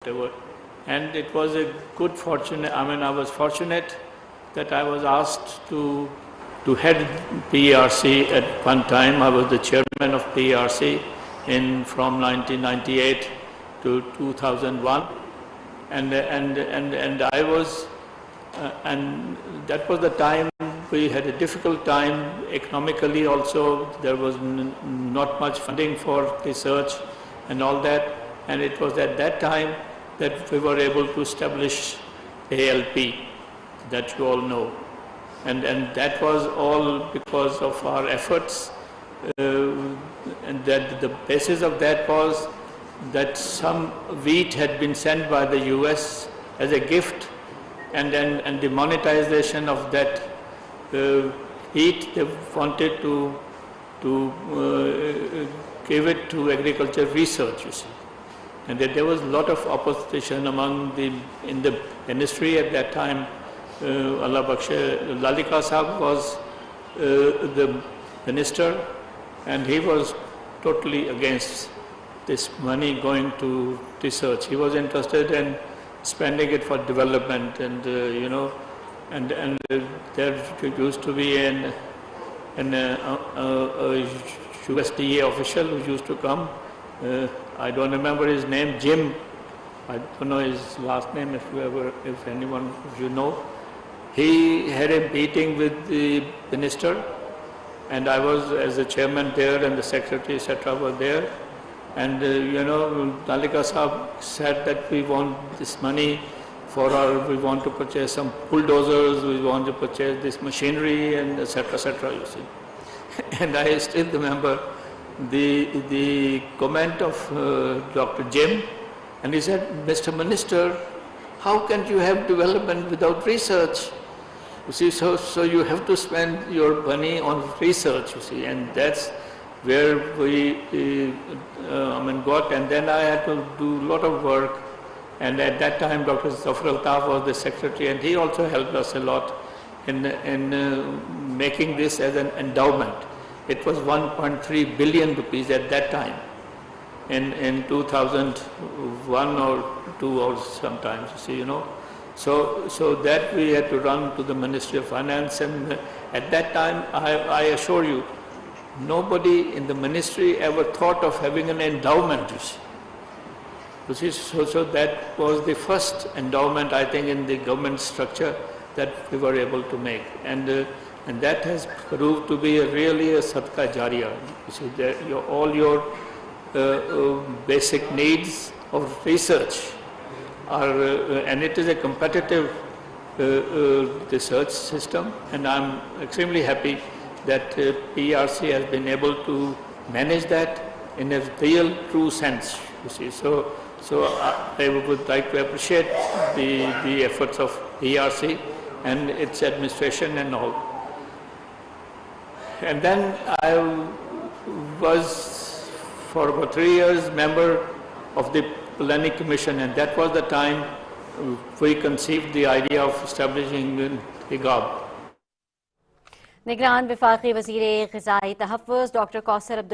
And it was a good fortune. I mean, I was fortunate that I was asked to head PERC at one time. I was the chairman of PERC from 1998 to 2001, and I was, and that was the time we had a difficult time economically. Also, there was not much funding for research and all that, and it was at that time that we were able to establish ALP, that you all know. And that was all because of our efforts, and that the basis of that was that some wheat had been sent by the US as a gift, and the monetization of that wheat, they wanted to give it to agriculture research, you see. And that there was a lot of opposition in the ministry at that time. Allah Bakshe, Lalika Sahab was the minister, and he was totally against this money going to research. He was interested in spending it for development, and you know, and there used to be a USDA official who used to come. I don't remember his name, Jim. I don't know his last name. If anyone of you know, he had a meeting with the minister, and I was as the chairman there, and the secretary, etc., were there. And you know, Lalika Sahab said that we want this money we want to purchase some bulldozers, we want to purchase this machinery, and etc., etc., you see. And I still remember the comment of Dr. Jim, and he said, Mr. Minister, how can you have development without research? You see, so you have to spend your money on research, you see, and that's where we got. And then I had to do a lot of work, and at that time Dr. Zafar Altaf was the secretary, and he also helped us a lot in making this as an endowment. It was 1.3 billion rupees at that time, in 2001 or 2 or sometimes, you see, you know. So that we had to run to the Ministry of Finance, and at that time, I assure you, nobody in the ministry ever thought of having an endowment, you see. So that was the first endowment, I think, in the government structure that we were able to make. And that has proved to be really a sadqa jariyah. You see, all your basic needs of research are, and it is a competitive research system, and I'm extremely happy that PERC has been able to manage that in a real, true sense, you see. So I would like to appreciate the efforts of PERC and its administration and all. And then I was, for about 3 years, member of the Planning Commission, and that was the time we conceived the idea of establishing IGAB. Nigran Wifaqi Wazir-e Ghizai Tahaffuz Dr. Kausar Abdullah